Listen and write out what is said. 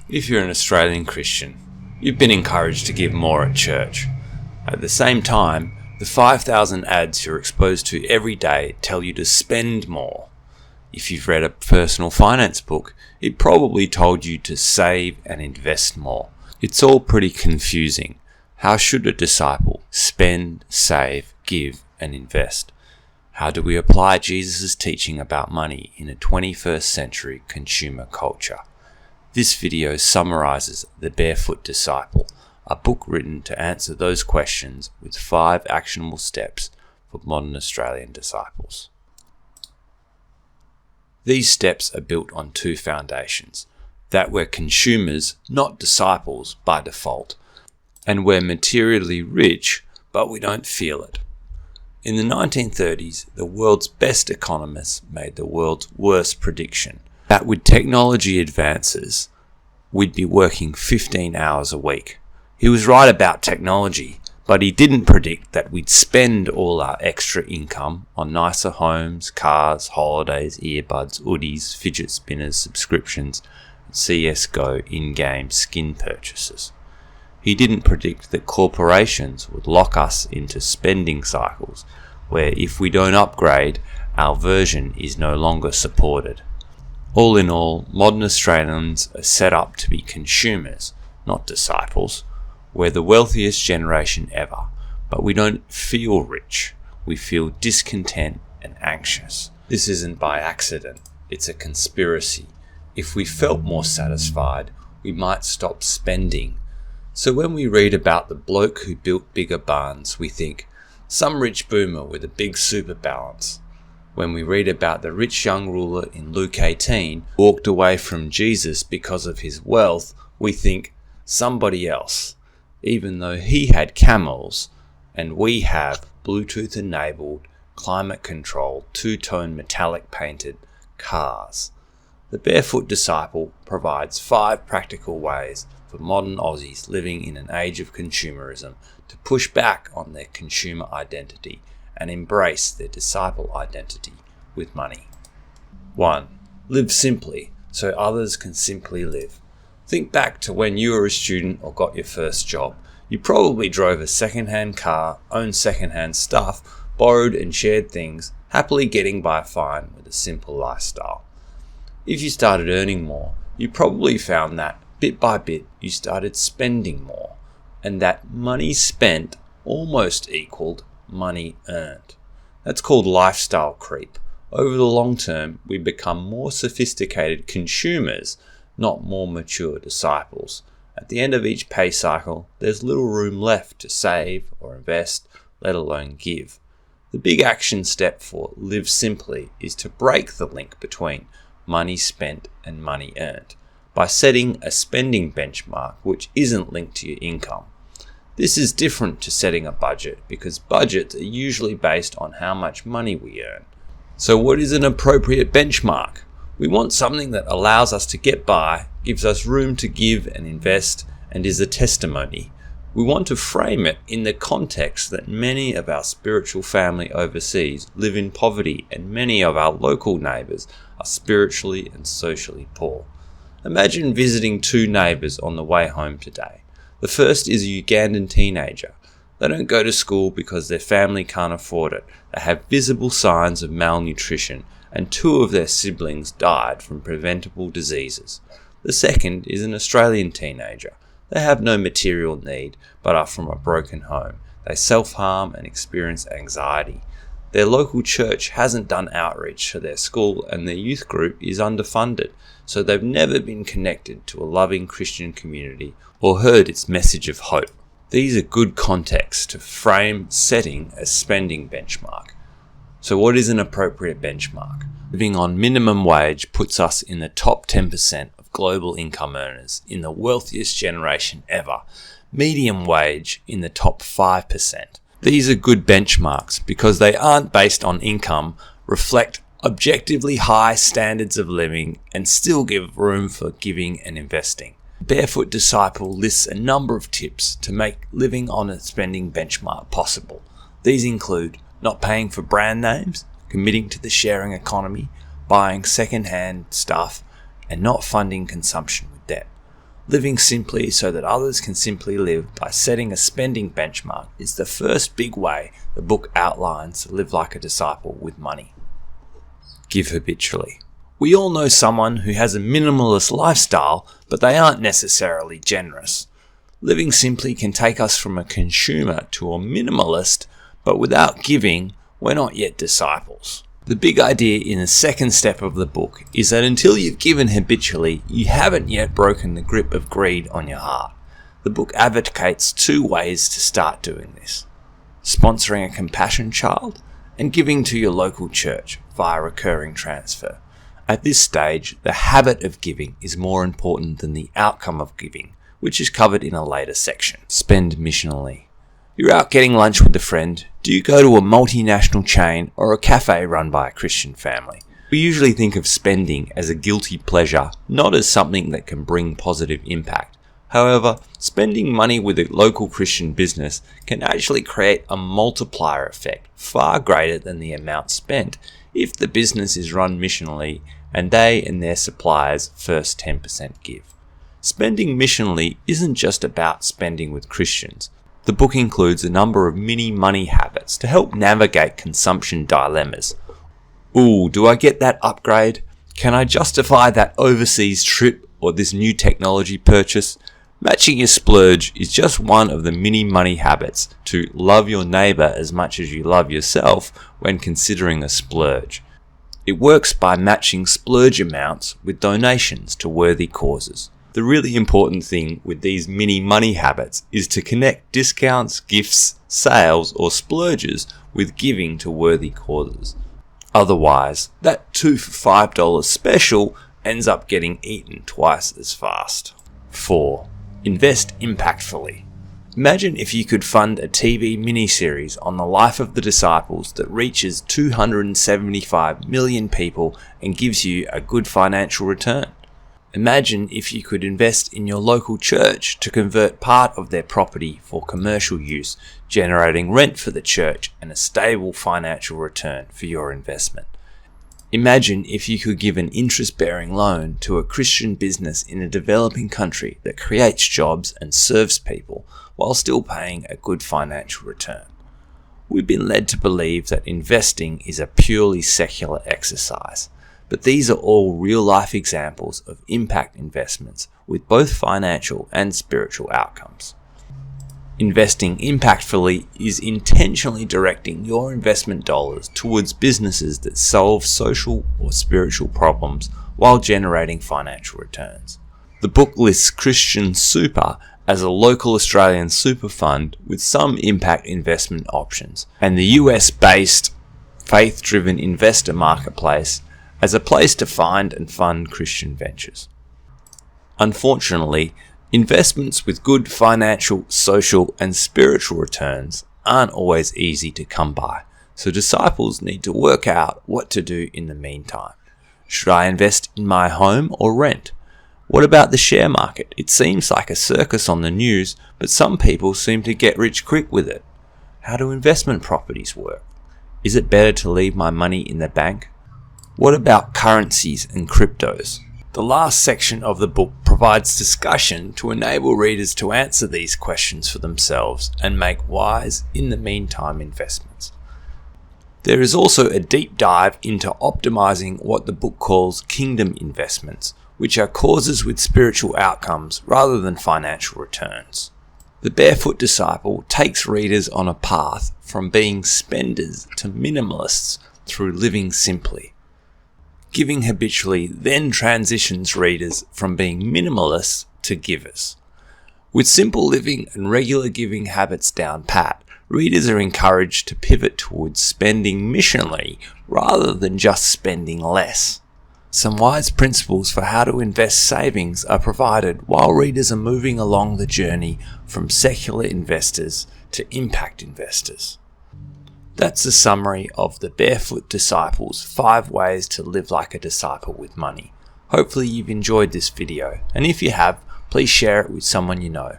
If you're an Australian Christian, you've been encouraged to give more at church. At the same time, the 5,000 ads you're exposed to every day tell you to spend more. If you've read a personal finance book, it probably told you to save and invest more. It's all pretty confusing. How should a disciple spend, save, give, and invest? How do we apply Jesus' teaching about money in a 21st century consumer culture? This video summarizes The Barefoot Disciple, a book written to answer those questions with 5 actionable steps for modern Australian disciples. These steps are built on 2 foundations: that we're consumers, not disciples by default, and we're materially rich, but we don't feel it. In the 1930s, the world's best economists made the world's worst prediction: that with technology advances, we'd be working 15 hours a week. He was right about technology, but he didn't predict that we'd spend all our extra income on nicer homes, cars, holidays, earbuds, hoodies, fidget spinners, subscriptions, and CSGO in-game skin purchases. He didn't predict that corporations would lock us into spending cycles where if we don't upgrade, our version is no longer supported. All in all, modern Australians are set up to be consumers, not disciples. We're the wealthiest generation ever, but we don't feel rich. We feel discontent and anxious. This isn't by accident, it's a conspiracy. If we felt more satisfied, we might stop spending. So when we read about the bloke who built bigger barns, we think, some rich boomer with a big super balance. When we read about the rich young ruler in Luke 18 who walked away from Jesus because of his wealth, we think, somebody else, even though he had camels and we have Bluetooth-enabled, climate-controlled, 2-tone metallic painted cars. The Barefoot Disciple provides 5 practical ways for modern Aussies living in an age of consumerism to push back on their consumer identity and embrace their disciple identity with money. 1. Live simply so others can simply live. Think back to when you were a student or got your first job. You probably drove a second-hand car, owned second-hand stuff, borrowed and shared things, happily getting by fine with a simple lifestyle. If you started earning more, you probably found that, bit by bit, you started spending more, and that money spent almost equaled money earned. That's called lifestyle creep. Over the long term, we become more sophisticated consumers, not more mature disciples. At the end of each pay cycle, there's little room left to save or invest, let alone give. The big action step for live simply is to break the link between money spent and money earned by setting a spending benchmark which isn't linked to your income. This is different to setting a budget because budgets are usually based on how much money we earn. So what is an appropriate benchmark? We want something that allows us to get by, gives us room to give and invest, and is a testimony. We want to frame it in the context that many of our spiritual family overseas live in poverty and many of our local neighbours are spiritually and socially poor. Imagine visiting 2 neighbours on the way home today. The first is a Ugandan teenager. They don't go to school because their family can't afford it. They have visible signs of malnutrition, and 2 of their siblings died from preventable diseases. The second is an Australian teenager. They have no material need, but are from a broken home. They self-harm and experience anxiety. Their local church hasn't done outreach to their school, and their youth group is underfunded, so they've never been connected to a loving Christian community or heard its message of hope. These are good contexts to frame setting a spending benchmark. So what is an appropriate benchmark? Living on minimum wage puts us in the top 10% of global income earners in the wealthiest generation ever. Medium wage in the top 5%. These are good benchmarks because they aren't based on income, reflect objectively high standards of living, and still give room for giving and investing. Barefoot Disciple lists a number of tips to make living on a spending benchmark possible. These include not paying for brand names, committing to the sharing economy, buying second-hand stuff, and not funding consumption with debt. Living simply so that others can simply live by setting a spending benchmark is the first big way the book outlines to live like a disciple with money. Give habitually. We all know someone who has a minimalist lifestyle, but they aren't necessarily generous. Living simply can take us from a consumer to a minimalist, but without giving, we're not yet disciples. The big idea in the second step of the book is that until you've given habitually, you haven't yet broken the grip of greed on your heart. The book advocates 2 ways to start doing this: sponsoring a compassion child and giving to your local church via recurring transfer. At this stage, the habit of giving is more important than the outcome of giving, which is covered in a later section. Spend missionally. You're out getting lunch with a friend. Do you go to a multinational chain or a cafe run by a Christian family? We usually think of spending as a guilty pleasure, not as something that can bring positive impact. However, spending money with a local Christian business can actually create a multiplier effect far greater than the amount spent if the business is run missionally and they and their suppliers first 10% give. Spending missionally isn't just about spending with Christians. The book includes a number of mini money habits to help navigate consumption dilemmas. Ooh, do I get that upgrade? Can I justify that overseas trip or this new technology purchase? Matching your splurge is just one of the mini money habits to love your neighbour as much as you love yourself when considering a splurge. It works by matching splurge amounts with donations to worthy causes. The really important thing with these mini money habits is to connect discounts, gifts, sales, or splurges with giving to worthy causes. Otherwise, that 2 for $5 special ends up getting eaten twice as fast. 4. Invest impactfully. Imagine if you could fund a TV miniseries on the life of the disciples that reaches 275 million people and gives you a good financial return. Imagine if you could invest in your local church to convert part of their property for commercial use, generating rent for the church and a stable financial return for your investment. Imagine if you could give an interest-bearing loan to a Christian business in a developing country that creates jobs and serves people while still paying a good financial return. We've been led to believe that investing is a purely secular exercise. But these are all real-life examples of impact investments with both financial and spiritual outcomes. Investing impactfully is intentionally directing your investment dollars towards businesses that solve social or spiritual problems while generating financial returns. The book lists Christian Super as a local Australian super fund with some impact investment options, and the US-based faith-driven investor marketplace as a place to find and fund Christian ventures. Unfortunately, investments with good financial, social, and spiritual returns aren't always easy to come by, so disciples need to work out what to do in the meantime. Should I invest in my home or rent? What about the share market? It seems like a circus on the news, but some people seem to get rich quick with it. How do investment properties work? Is it better to leave my money in the bank? What about currencies and cryptos? The last section of the book provides discussion to enable readers to answer these questions for themselves and make wise, in the meantime, investments. There is also a deep dive into optimizing what the book calls kingdom investments, which are causes with spiritual outcomes rather than financial returns. The Barefoot Disciple takes readers on a path from being spenders to minimalists through living simply. Giving habitually then transitions readers from being minimalists to givers. With simple living and regular giving habits down pat, readers are encouraged to pivot towards spending missionally rather than just spending less. Some wise principles for how to invest savings are provided while readers are moving along the journey from secular investors to impact investors. That's a summary of the Barefoot Disciple's 5 ways to live like a disciple with money. Hopefully you've enjoyed this video, and if you have, please share it with someone you know.